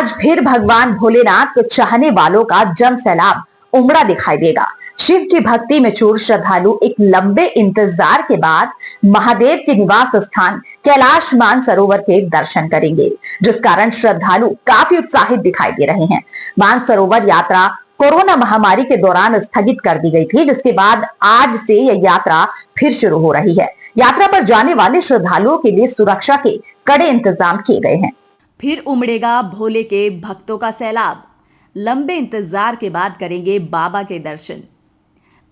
आज फिर भगवान भोलेनाथ को चाहने वालों का जन सैलाब उमड़ा दिखाई देगा। शिव की भक्ति में चूर श्रद्धालु एक लंबे इंतजार के बाद महादेव के निवास स्थान कैलाश मानसरोवर के दर्शन करेंगे, जिस कारण श्रद्धालु काफी उत्साहित दिखाई दे रहे हैं। मानसरोवर यात्रा कोरोना महामारी के दौरान स्थगित कर दी गई थी, जिसके बाद आज से यह यात्रा फिर शुरू हो रही है। यात्रा पर जाने वाले श्रद्धालुओं के लिए सुरक्षा के कड़े इंतजाम किए गए हैं। फिर उमड़ेगा भोले के भक्तों का सैलाब। लंबे इंतजार के बाद करेंगे बाबा के दर्शन।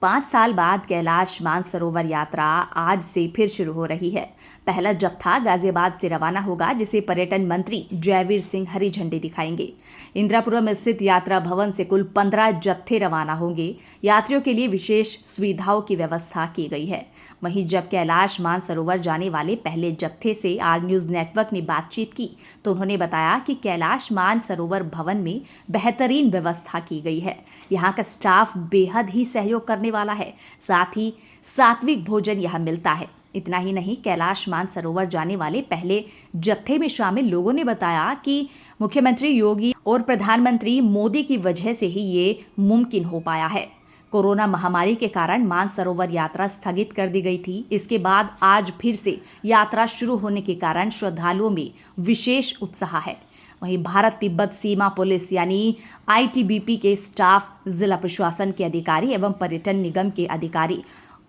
5 साल बाद कैलाश मानसरोवर यात्रा आज से फिर शुरू हो रही है। पहला जत्था गाजियाबाद से रवाना होगा, जिसे पर्यटन मंत्री जयवीर सिंह हरी झंडी दिखाएंगे। इंदिरापुरम स्थित यात्रा भवन से कुल 15 जत्थे रवाना होंगे। यात्रियों के लिए विशेष सुविधाओं की व्यवस्था की गई है। वहीं जब कैलाश मानसरोवर जाने वाले पहले जत्थे से आर न्यूज नेटवर्क ने बातचीत की तो उन्होंने बताया कि कैलाश मानसरोवर भवन में बेहतरीन व्यवस्था की गई है। यहाँ का स्टाफ बेहद ही सहयोग करने वाला है। साथ ही सात्विक भोजन यहाँ मिलता है। इतना ही नहीं, कैलाश मानसरोवर जाने वाले पहले जत्थे में शामिल लोगों ने बताया कि मुख्यमंत्री योगी और प्रधानमंत्री मोदी की वजह से ही ये मुमकिन हो पाया है। कोरोना महामारी के कारण मानसरोवर यात्रा स्थगित कर दी गई थी। इसके बाद आज फिर से यात्रा शुरू होने के कारण श्रद्धालुओं में विशेष उत्साह है। वहीं भारत तिब्बत सीमा पुलिस यानी आईटीबीपी के स्टाफ, जिला प्रशासन के अधिकारी एवं पर्यटन निगम के अधिकारी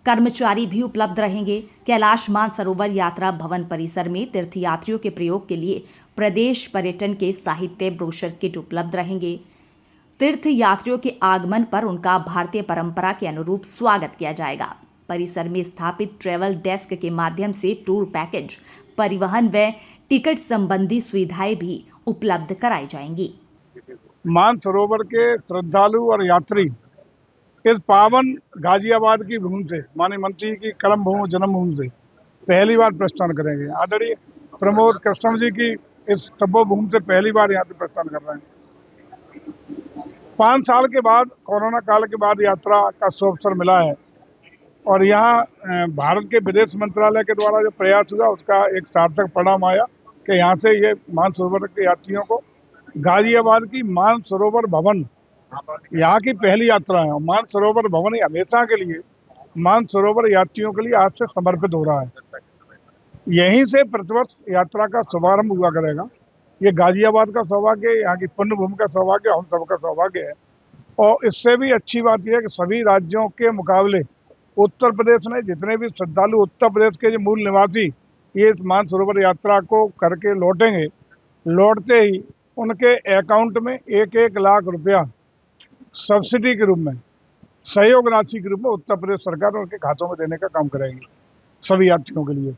कर्मचारी भी उपलब्ध रहेंगे। कैलाश मानसरोवर यात्रा भवन परिसर में तीर्थयात्रियों के प्रयोग के लिए प्रदेश पर्यटन के साहित्य ब्रोशर किट उपलब्ध रहेंगे। तीर्थ यात्रियों के आगमन पर उनका भारतीय परंपरा के अनुरूप स्वागत किया जाएगा। परिसर में स्थापित ट्रैवल डेस्क के माध्यम से टूर पैकेज, परिवहन व टिकट संबंधी सुविधाएं भी उपलब्ध कराई जाएंगी। मानसरोवर के श्रद्धालु और यात्री इस पावन गाजियाबाद की भूमि से, माननीय मंत्री की कर्म भूमि जन्मभूमि से पहली बार प्रस्थान करेंगे। आदरणीय प्रमोद कृष्ण जी की इस तपोभूमि से पहली बार यहाँ से प्रस्थान कर रहे हैं। 5 साल के बाद, कोरोना काल के बाद यात्रा का अवसर मिला है और यहाँ भारत के विदेश मंत्रालय के द्वारा जो प्रयास हुआ उसका एक सार्थक परिणाम आया कि यहाँ से ये मानसरोवर के यात्रियों को गाजियाबाद की मानसरोवर भवन यहाँ की पहली यात्रा है। मानसरोवर भवन हमेशा के लिए मानसरोवर यात्रियों के लिए आज से समर्पित हो रहा है। यहीं से प्रतिवर्ष यात्रा का शुभारंभ हुआ करेगा। ये गाजियाबाद का सौभाग्य है, यहाँ की पुण्य भूमि का सौभाग्य, हम सबका सौभाग्य है। और इससे भी अच्छी बात यह है कि सभी राज्यों के मुकाबले उत्तर प्रदेश ने जितने भी श्रद्धालु उत्तर प्रदेश के जो मूल निवासी ये मानसरोवर यात्रा को करके लौटेंगे, लौटते ही उनके अकाउंट में 1-1 लाख रुपया सब्सिडी के रूप में, सहयोग राशि के रूप में उत्तर प्रदेश सरकार उनके खातों में देने का काम करेगी सभी यात्रियों के लिए।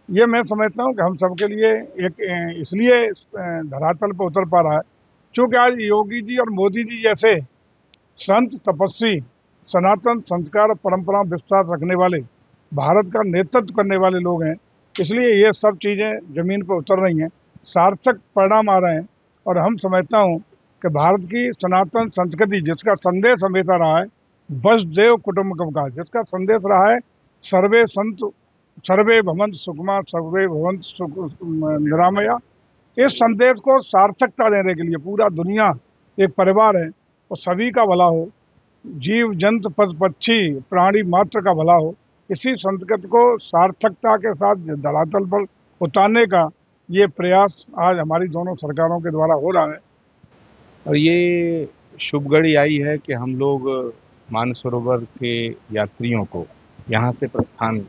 ये मैं समझता हूँ कि हम सबके लिए एक इसलिए धरातल पर उतर पा रहा है क्योंकि आज योगी जी और मोदी जी जैसे संत, तपस्वी, सनातन संस्कार और परंपरा विश्वास रखने वाले, भारत का नेतृत्व करने वाले लोग हैं। इसलिए ये सब चीज़ें जमीन पर उतर रही हैं, सार्थक परिणाम आ रहे हैं। और हम समझता हूँ कि भारत की सनातन संस्कृति जिसका संदेश हमेशा रहा है वसुदेव कुटुंबकम का, जिसका संदेश रहा है सर्वे संत सर्वे भवन्तु सुखिनः सर्वे भवन्तु निरामया, इस संदेश को सार्थकता देने के लिए पूरा दुनिया एक परिवार है और सभी का भला हो, जीव जंतु पशु पक्षी प्राणी मात्र का भला हो, इसी संस्कृति को सार्थकता के साथ धरातल पर उतारने का ये प्रयास आज हमारी दोनों सरकारों के द्वारा हो रहा है। और ये शुभ घड़ी आई है कि हम लोग मानसरोवर के यात्रियों को यहाँ से प्रस्थान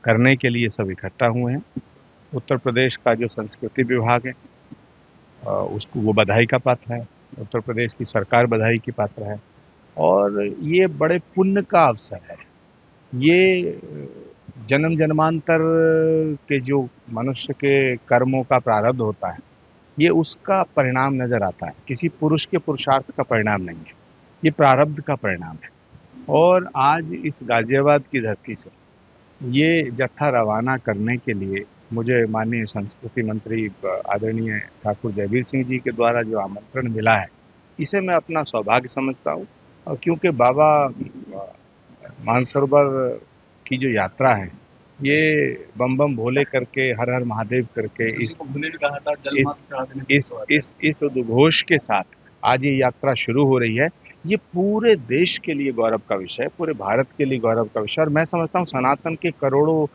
करने के लिए सब इकट्ठा हुए हैं। उत्तर प्रदेश का जो संस्कृति विभाग है उसको वो बधाई का पात्र है, उत्तर प्रदेश की सरकार बधाई की पात्र है और ये बड़े पुण्य का अवसर है। ये जन्म जन्मांतर के जो मनुष्य के कर्मों का प्रारब्ध होता है, ये उसका परिणाम नज़र आता है। किसी पुरुष के पुरुषार्थ का परिणाम नहीं है, ये प्रारब्ध का परिणाम है। और आज इस गाजियाबाद की धरती से ये जत्था रवाना करने के लिए मुझे माननीय संस्कृति मंत्री आदरणीय ठाकुर जयवीर सिंह जी के द्वारा जो आमंत्रण मिला है, इसे मैं अपना सौभाग्य समझता हूँ। और क्योंकि बाबा मानसरोवर की जो यात्रा है ये बम बम भोले करके, हर हर महादेव करके इस उद्घोष के साथ आज ये यात्रा शुरू हो रही है। ये पूरे देश के लिए गौरव का विषय है, पूरे भारत के लिए गौरव का विषय। और मैं समझता हूँ सनातन के करोड़ों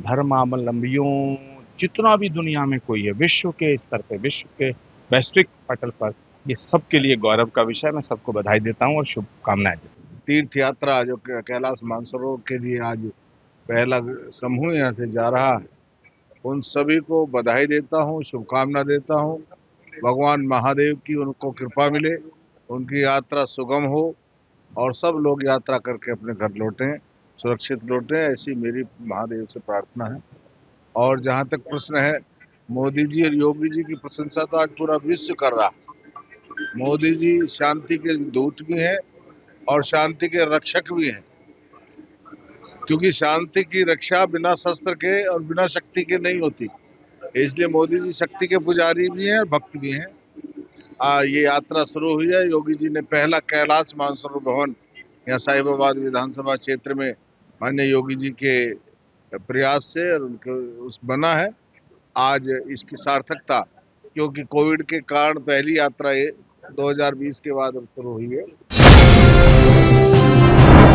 धर्मावलंबियों, जितना भी दुनिया में कोई है, विश्व के स्तर पे, विश्व के वैश्विक पटल पर, ये सबके लिए गौरव का विषय है। मैं सबको बधाई देता हूँ और शुभकामनाएं देता हूँ। तीर्थ यात्रा जो कैलाश मानसरोवर के लिए आज पहला समूह यहाँ से जा रहा है, उन सभी को बधाई देता हूँ, शुभकामना देता हूँ। भगवान महादेव की उनको कृपा मिले, उनकी यात्रा सुगम हो और सब लोग यात्रा करके अपने घर लौटें, सुरक्षित लौटें, ऐसी मेरी महादेव से प्रार्थना है। और जहाँ तक प्रश्न है मोदी जी और योगी जी की प्रशंसा तो आज पूरा विश्व कर रहा है। मोदी जी शांति के दूत भी हैं और शांति के रक्षक भी हैं, क्योंकि शांति की रक्षा बिना शस्त्र के और बिना शक्ति के नहीं होती। इसलिए मोदी जी शक्ति के पुजारी भी हैं और भक्त भी हैं। ये यात्रा शुरू हुई है। योगी जी ने पहला कैलाश मानसरोवर भवन यहाँ साहिबाबाद विधानसभा क्षेत्र में माननीय योगी जी के प्रयास से और उनके उस बना है। आज इसकी सार्थकता, क्योंकि कोविड के कारण पहली यात्रा ये 2020 के बाद शुरू हुई है,